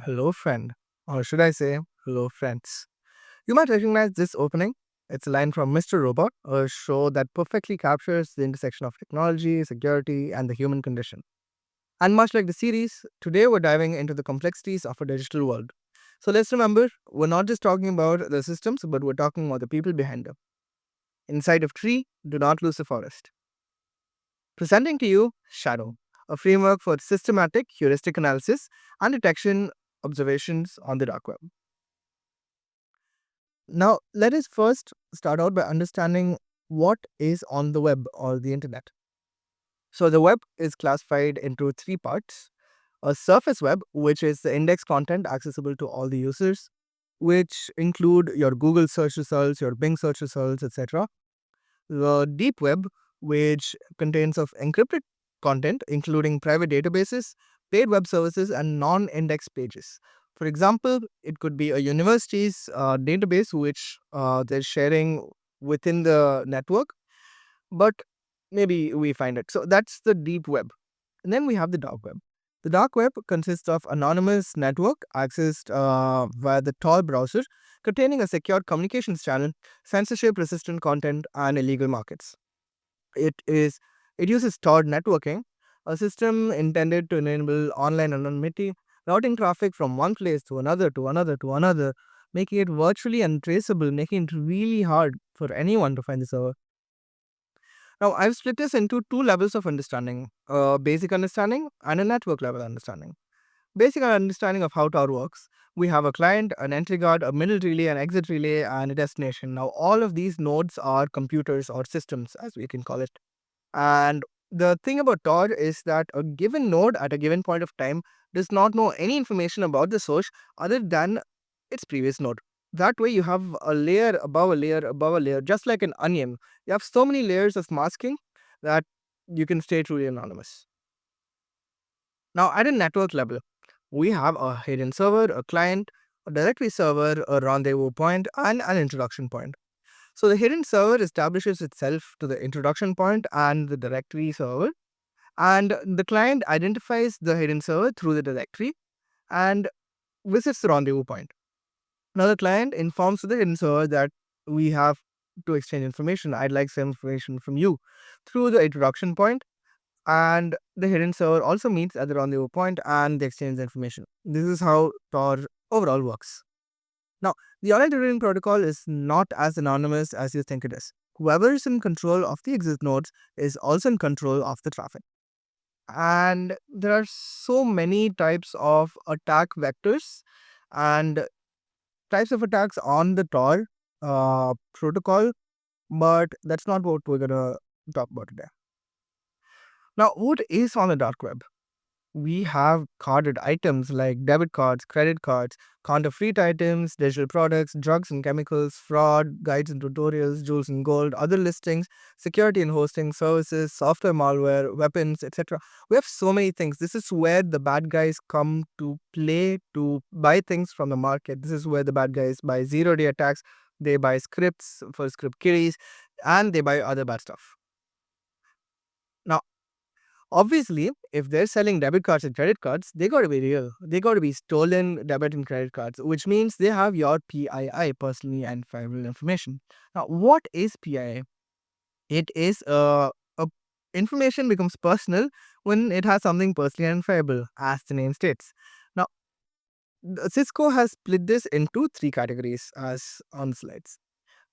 Hello, friend. Or should I say, hello, friends. You might recognize this opening. It's a line from Mr. Robot, a show that perfectly captures the intersection of technology, security, and the human condition. And much like the series, today we're diving into the complexities of a digital world. So let's remember, we're not just talking about the systems, but we're talking about the people behind them. Inside of tree, do not lose the forest. Presenting to you Shadow, a framework for systematic heuristic analysis and detection observations on the dark web. Now, let us first start out by understanding what is on the web or the internet. So, the web is classified into three parts: a surface web, which is the index content accessible to all the users, which include your Google search results, your Bing search results, etc. The deep web, which contains of encrypted content, including private databases, paid web services, and non-index pages. For example, it could be a university's database which they're sharing within the network, but maybe we find it. So that's the deep web. And then we have the dark web. The dark web consists of anonymous network accessed via the Tor browser, containing a secure communications channel, censorship-resistant content, and illegal markets. It is it uses Tor networking, a system intended to enable online anonymity, routing traffic from one place to another, making it virtually untraceable, making it really hard for anyone to find the server. Now, I've split this into two levels of understanding: a basic understanding and a network level understanding. Basic understanding of how Tor works. We have a client, an entry guard, a middle relay, an exit relay, and a destination. Now, all of these nodes are computers or systems, as we can call it. And the thing about Tor is that a given node at a given point of time does not know any information about the source other than its previous node. That way, you have a layer above a layer above a layer, just like an onion. You have so many layers of masking that you can stay truly anonymous. Now, at a network level, we have a hidden server, a client, a directory server, a rendezvous point, and an introduction point. So, the hidden server establishes itself to the introduction point and the directory server, and the client identifies the hidden server through the directory and visits the rendezvous point. Now, the client informs the hidden server that we have to exchange information. I'd like some information from you through the introduction point, and the hidden server also meets at the rendezvous point and they exchange the information. This is how Tor overall works. Now, the online routing protocol is not as anonymous as you think it is. Whoever is in control of the exit nodes is also in control of the traffic. And there are so many types of attack vectors and types of attacks on the Tor protocol, but that's not what we're gonna talk about today. Now, what is on the dark web? We have carded items like debit cards, credit cards, counterfeit items, digital products, drugs and chemicals, fraud, guides and tutorials, jewels and gold, other listings, security and hosting services, software malware, weapons, etc. We have so many things. This is where the bad guys come to play to buy things from the market. This is where the bad guys buy zero-day attacks. They buy scripts for script kiddies, and they buy other bad stuff. Now, obviously, if they're selling debit cards and credit cards, they got to be real. They got to be stolen debit and credit cards, which means they have your PII, personally identifiable information. Now, what is PII? It is a information becomes personal when it has something personally identifiable, as the name states. Now, Cisco has split this into three categories, as on the slides.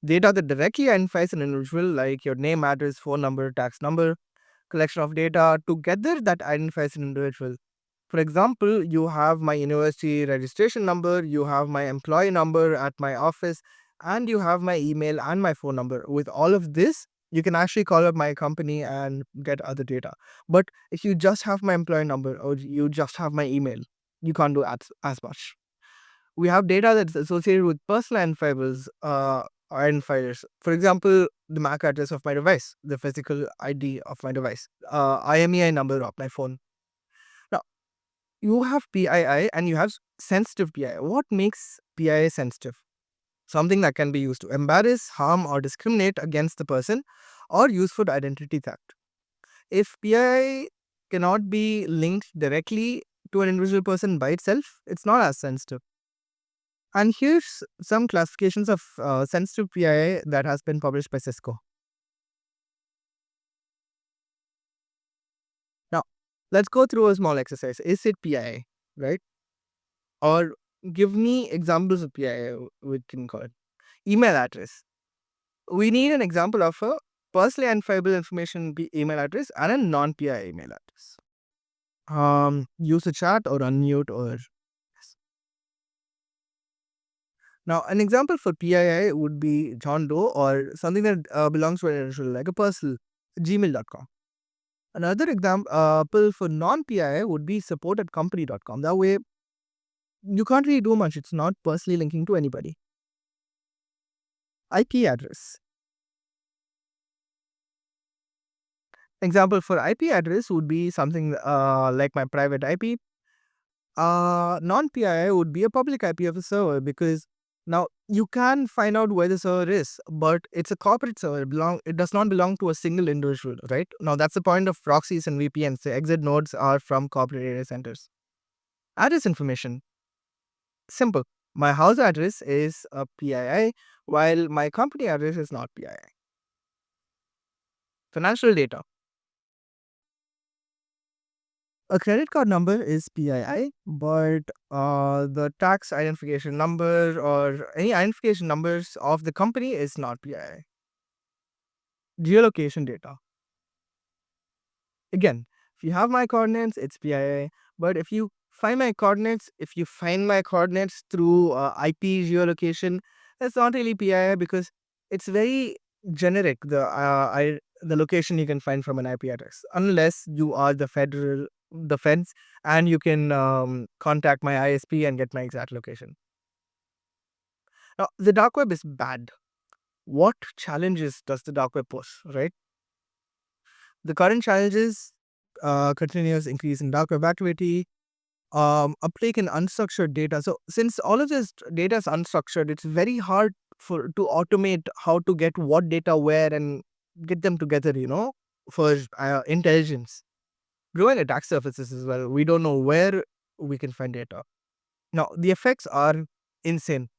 Data that directly identifies an individual, like your name, address, phone number, tax number, collection of data together that identifies an individual. For example, you have my university registration number, you have my employee number at my office, and you have my email and my phone number. With all of this, you can actually call up my company and get other data. But if you just have my employee number or you just have my email, you can't do as much. We have data that's associated with personal identifiers. For example, the MAC address of my device, the physical ID of my device, IMEI number of my phone. Now, you have PII and you have sensitive PII. What makes PII sensitive? Something that can be used to embarrass, harm, or discriminate against the person, or used for identity theft. If PII cannot be linked directly to an individual person by itself, it's not as sensitive. And here's some classifications of sensitive PII that has been published by Cisco. Now, let's go through a small exercise. Is it PII, right? Or give me examples of PII, we can call it. Email address. We need an example of a personally identifiable information email address and a non-PII email address. Use a chat or unmute or... Now, an example for PII would be John Doe or something that belongs to an individual, like a personal, gmail.com. Another example for non-PII would be support@company.com. That way, you can't really do much. It's not personally linking to anybody. IP address. Example for IP address would be something like my private IP. Non-PII would be a public IP of a server, because now you can find out where the server is, but it's a corporate server. It does not belong to a single individual, right? Now that's the point of proxies and VPNs. The exit nodes are from corporate data centers. Address information. Simple. My house address is a PII, while my company address is not PII. Financial data. A credit card number is PII, but the tax identification number or any identification numbers of the company is not PII. Geolocation data. Again, if you have my coordinates, it's PII. But if you find my coordinates, through IP geolocation, that's not really PII, because it's very generic, the location you can find from an IP address, unless you are the feds, and you can contact my ISP and get my exact location. Now, the dark web is bad. What challenges does the dark web pose, right? The current challenges: continuous increase in dark web activity, uptake in unstructured data. So since all of this data is unstructured, it's very hard to automate how to get what data where and get them together, for intelligence. Growing attack surfaces as well. We don't know where we can find data. Now, the effects are insane.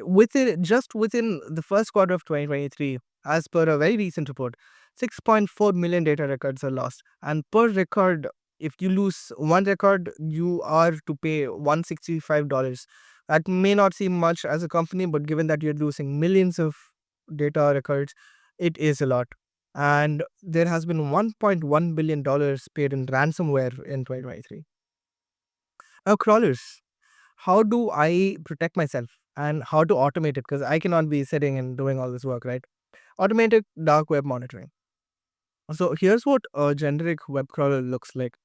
Within the first quarter of 2023, as per a very recent report, 6.4 million data records are lost. And per record, if you lose one record, you are to pay $165. That may not seem much as a company, but given that you're losing millions of data records, it is a lot. And there has been $1.1 billion paid in ransomware in 2023. Now, crawlers. How do I protect myself and how to automate it? Because I cannot be sitting and doing all this work, right? Automated dark web monitoring. So here's what a generic web crawler looks like.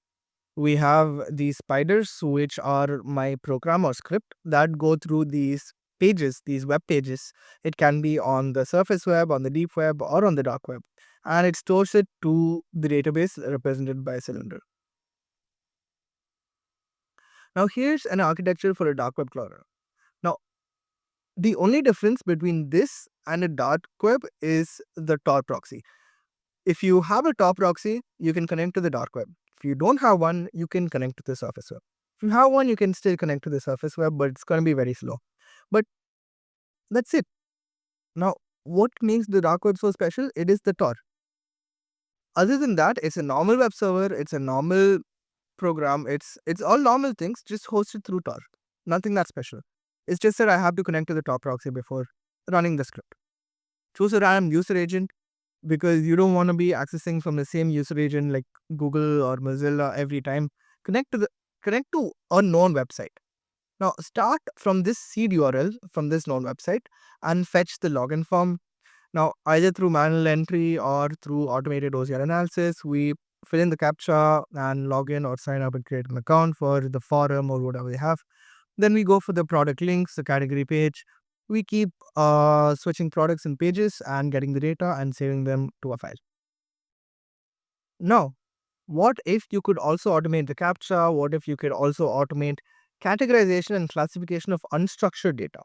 We have these spiders, which are my program or script that go through these pages, these web pages. It can be on the surface web, on the deep web, or on the dark web. And it stores it to the database represented by a cylinder. Now here's an architecture for a dark web crawler. Now, the only difference between this and a dark web is the Tor proxy. If you have a Tor proxy, you can connect to the dark web. If you don't have one, you can connect to the surface web. If you have one, you can still connect to the surface web, but it's going to be very slow. But that's it. Now, what makes the dark web so special? It is the Tor. Other than that, it's a normal web server. It's a normal program. It's all normal things, just hosted through Tor. Nothing that special. It's just that I have to connect to the Tor proxy before running the script. Choose a random user agent, because you don't want to be accessing from the same user agent like Google or Mozilla every time. Connect to a known website. Now start from this seed URL from this known website and fetch the login form. Now, either through manual entry or through automated OCR analysis, we fill in the CAPTCHA and log in or sign up and create an account for the forum or whatever they have. Then we go for the product links, the category page. We keep switching products and pages and getting the data and saving them to a file. Now, what if you could also automate the CAPTCHA? What if you could also automate categorization and classification of unstructured data?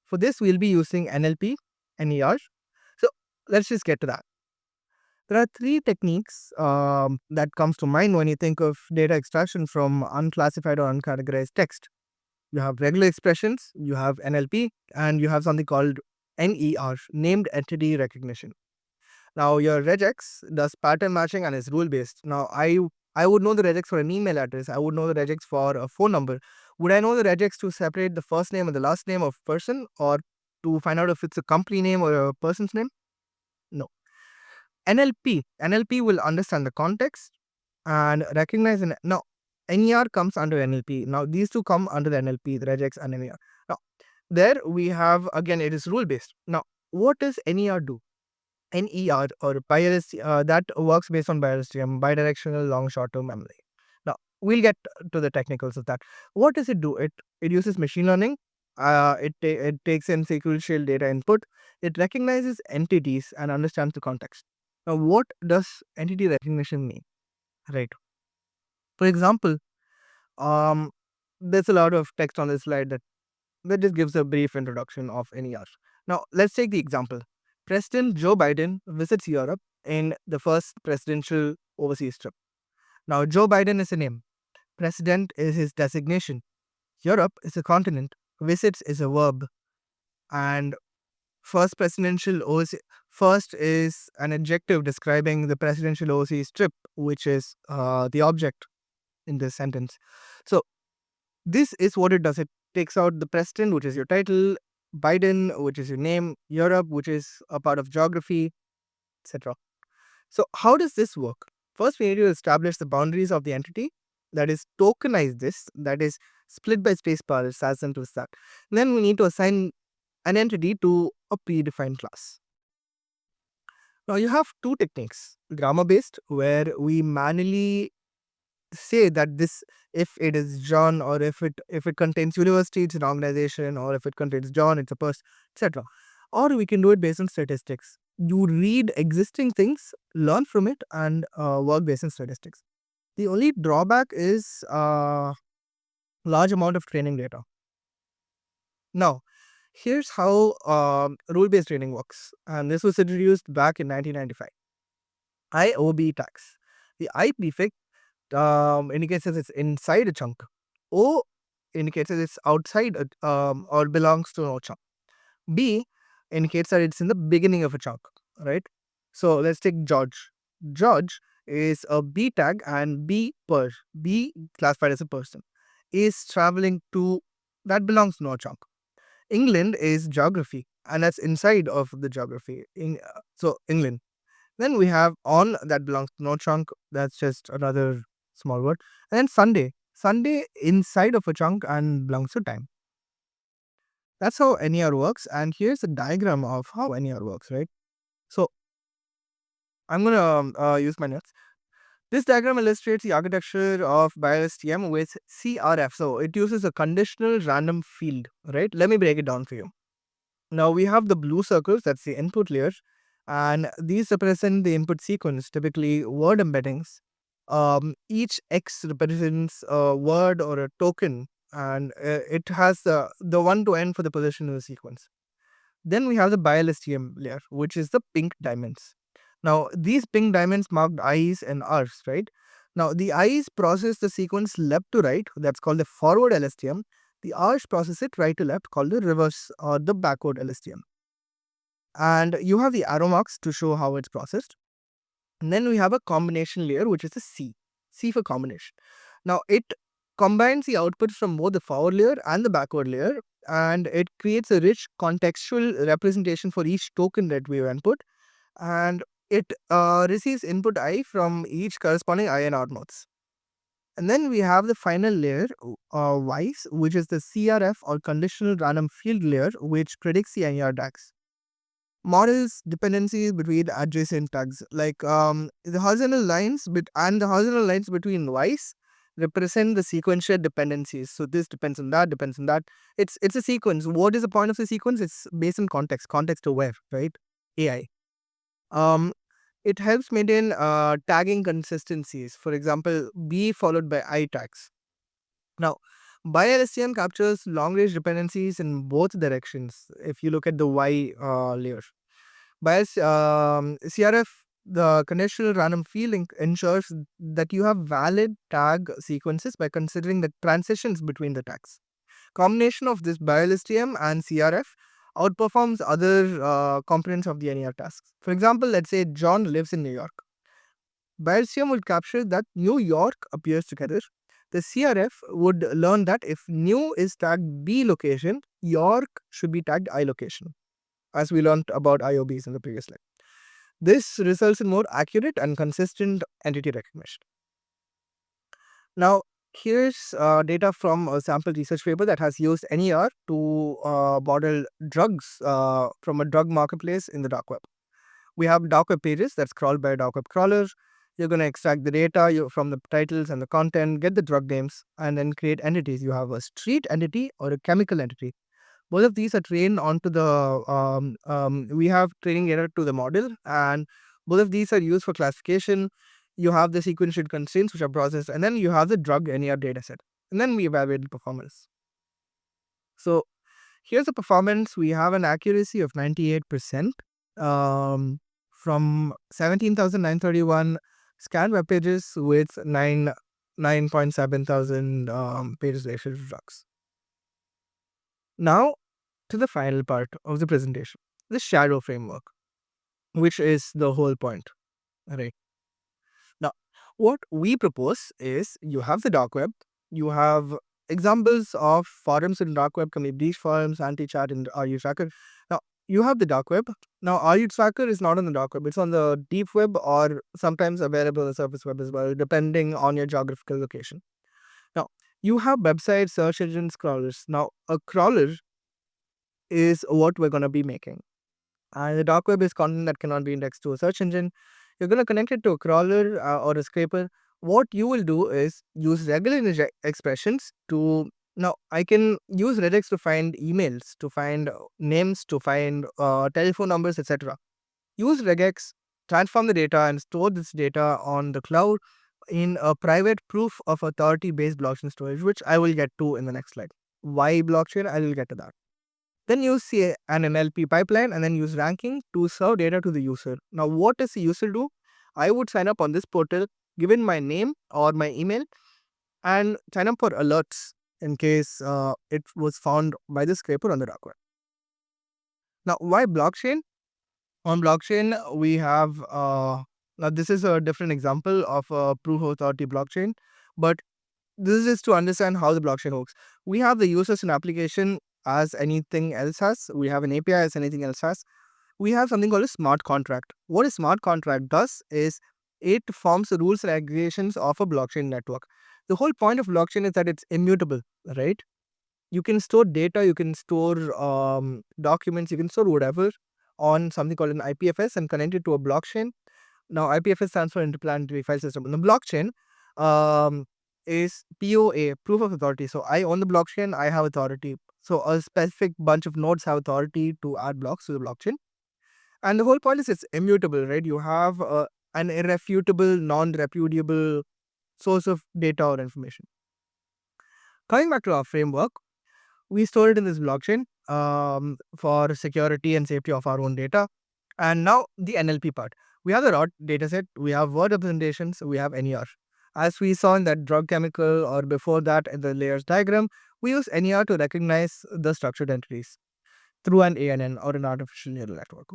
For this, we'll be using NLP, NER. So let's just get to that. There are three techniques that comes to mind when you think of data extraction from unclassified or uncategorized text. You have regular expressions, you have NLP, and you have something called NER, named entity recognition. Now your regex does pattern matching and is rule based. Now I would know the regex for an email address. I would know the regex for a phone number. Would I know the regex to separate the first name and the last name of person, or to find out if it's a company name or a person's name? No. NLP will understand the context and recognize an now NER comes under NLP. Now these two come under the NLP, the regex and NER. Now there we have again it is rule based. Now what does NER do? NER or that works based on BIRSTM, bidirectional long short term memory. Now we'll get to the technicals of that. What does it do? It uses machine learning. It takes in sequential data input. It recognizes entities and understands the context. Now what does entity recognition mean? Right. For example, um, there's a lot of text on this slide that just gives a brief introduction of NER. Now, let's take the example. President Joe Biden visits Europe in the first presidential overseas trip. Now, Joe Biden is a name, President is his designation, Europe is a continent, visits is a verb, and first is an adjective describing the presidential overseas trip, which is the object in this sentence. So, this is what it does. It takes out the president, which is your title, Biden, which is your name, Europe, which is a part of geography, etc. So, how does this work? First, we need to establish the boundaries of the entity, that is, tokenize this, that is, split by space bars, as simple as that. Then we need to assign an entity to a predefined class. Now, you have two techniques, grammar based, where we manually say that this, if it is John, or if it contains university, it's an organization, or if it contains John, it's a person, etc. Or we can do it based on statistics. You read existing things, learn from it, and work based on statistics. The only drawback is large amount of training data. Now, here's how rule based training works, and this was introduced back in 1995. IOB tags. The I prefix indicates that it's inside a chunk. O indicates that it's outside or belongs to no chunk. B indicates that it's in the beginning of a chunk, right? So let's take George. George is a B tag, and B classified as a person, is traveling to, that belongs to no chunk. England is geography, and that's inside of the geography. So England. Then we have on, that belongs to no chunk. That's just another small word. And then Sunday. Sunday inside of a chunk and belongs to time. That's how NER works. And here's a diagram of how NER works, right? So I'm going to use my notes. This diagram illustrates the architecture of BIOSTM with CRF. So it uses a conditional random field, right? Let me break it down for you. Now we have the blue circles, that's the input layer, and these represent the input sequence, typically word embeddings. Each X represents a word or a token, and it has the 1 to n for the position of the sequence. Then we have the BILSTM layer, which is the pink diamonds. Now, these pink diamonds marked I's and R's, right? Now, the I's process the sequence left to right, that's called the forward LSTM. The R's process it right to left, called the reverse or the backward LSTM. And you have the arrow marks to show how it's processed. And then we have a combination layer, which is the C for combination. Now, it combines the outputs from both the forward layer and the backward layer, and it creates a rich contextual representation for each token that we input, and it receives input I from each corresponding I and R nodes. And then we have the final layer, WISE, which is the CRF or conditional random field layer, which predicts the NER tags. Models dependencies between adjacent tags, like the horizontal lines and the horizontal lines between WISE represent the sequential dependencies. So this depends on that, depends on that. It's a sequence. What is the point of the sequence? It's based on context aware, right? AI. It helps maintain tagging consistencies. For example, B followed by I tags. Now, BILSTM captures long-range dependencies in both directions. If you look at the Y layer, CRF The conditional random field ensures that you have valid tag sequences by considering the transitions between the tags. Combination of this BiLSTM and CRF outperforms other components of the NER tasks. For example, let's say John lives in New York. BiLSTM will capture that New York appears together. The CRF would learn that if new is tagged B location, York should be tagged I location, as we learned about IOBs in the previous slide. This results in more accurate and consistent entity recognition. Now, here's data from a sample research paper that has used NER to model drugs from a drug marketplace in the dark web. We have dark web pages that's crawled by a dark web crawler. You're going to extract the data from the titles and the content, get the drug names, and then create entities. You have a street entity or a chemical entity. Both of these are trained onto we have training data to the model, and both of these are used for classification. You have the sequential constraints which are processed, and then you have the drug NER dataset. And then we evaluate the performance. So here's the performance. We have an accuracy of 98% from 17,931 scanned web pages with 9.7 thousand pages related to drugs. Now, to the final part of the presentation, the shadow framework, which is the whole point, right? Now, what we propose is you have the dark web, you have examples of forums in dark web, can be breach forums, anti-chat, and RU tracker. Now, you have the dark web. Now, RU tracker is not on the dark web, it's on the deep web or sometimes available on the surface web as well, depending on your geographical location. Now, you have website search engines crawlers. Now, a crawler is what we're going to be making. And the dark web is content that cannot be indexed to a search engine. You're going to connect it to a crawler or a scraper. What you will do is use regular expressions to. Now, I can use regex to find emails, to find names, to find telephone numbers, etc. Use regex, transform the data, and store this data on the cloud in a private proof of authority based blockchain storage, which I will get to in the next slide. Why blockchain? I will get to that. Then use an NLP pipeline and then use ranking to serve data to the user. Now, what does the user do? I would sign up on this portal, given my name or my email, and sign up for alerts in case it was found by the scraper on the dark web. Now, why blockchain? On blockchain, we have, now this is a different example of a proof of authority blockchain, but this is to understand how the blockchain works. We have the users and application as anything else has. We have an API as anything else has. We have something called a smart contract. What a smart contract does is it forms the rules and aggregations of a blockchain network. The whole point of blockchain is that it's immutable, right? You can store data, you can store documents, you can store whatever on something called an IPFS and connect it to a blockchain. Now, IPFS stands for Interplanetary File System. And the blockchain is POA, proof of authority. So I own the blockchain, I have authority. So a specific bunch of nodes have authority to add blocks to the blockchain. And the whole point is it's immutable, right? You have an irrefutable, non-repudiable source of data or information. Coming back to our framework, we store it in this blockchain for security and safety of our own data. And now the NLP part. We have the raw dataset, we have word representations, we have NER. As we saw in that drug chemical or before that in the layers diagram, we use NER to recognize the structured entities through an ANN or an artificial neural network.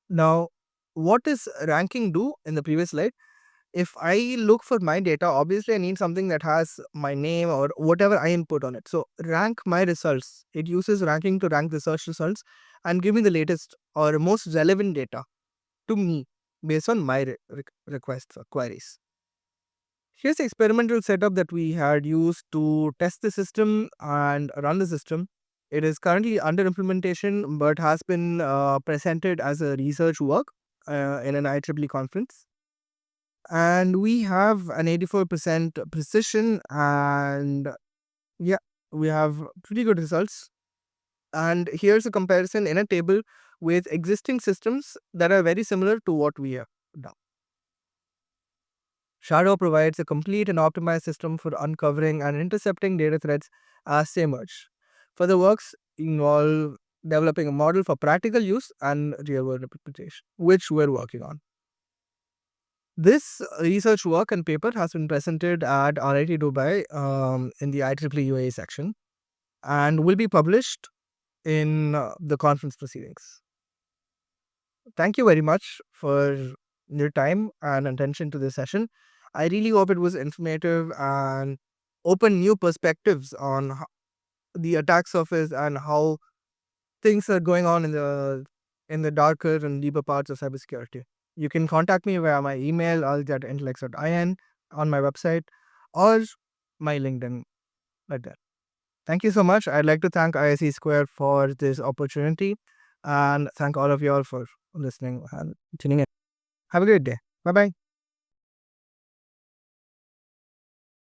Now, what does ranking do in the previous slide? If I look for my data, obviously I need something that has my name or whatever I input on it. So rank my results. It uses ranking to rank the search results and give me the latest or most relevant data to me based on my requests or queries. Here's the experimental setup that we had used to test the system and run the system. It is currently under implementation but has been presented as a research work in an IEEE conference. And we have an 84% precision, and yeah, we have pretty good results. And here's a comparison in a table with existing systems that are very similar to what we have done. Shadow provides a complete and optimized system for uncovering and intercepting data threats as they emerge. Further works involve developing a model for practical use and real-world implementation, which we're working on. This research work and paper has been presented at RIT Dubai in the IEEE UAE section and will be published in the conference proceedings. Thank you very much for your time and attention to this session. I really hope it was informative and opened new perspectives on the attack surface and how things are going on in the darker and deeper parts of cybersecurity. You can contact me via my email, aaditya@intellex.in, on my website, or my LinkedIn, like that. Thank you so much. I'd like to thank ISC Square for this opportunity and thank all of you all for listening and tuning in. Have a great day. Bye bye.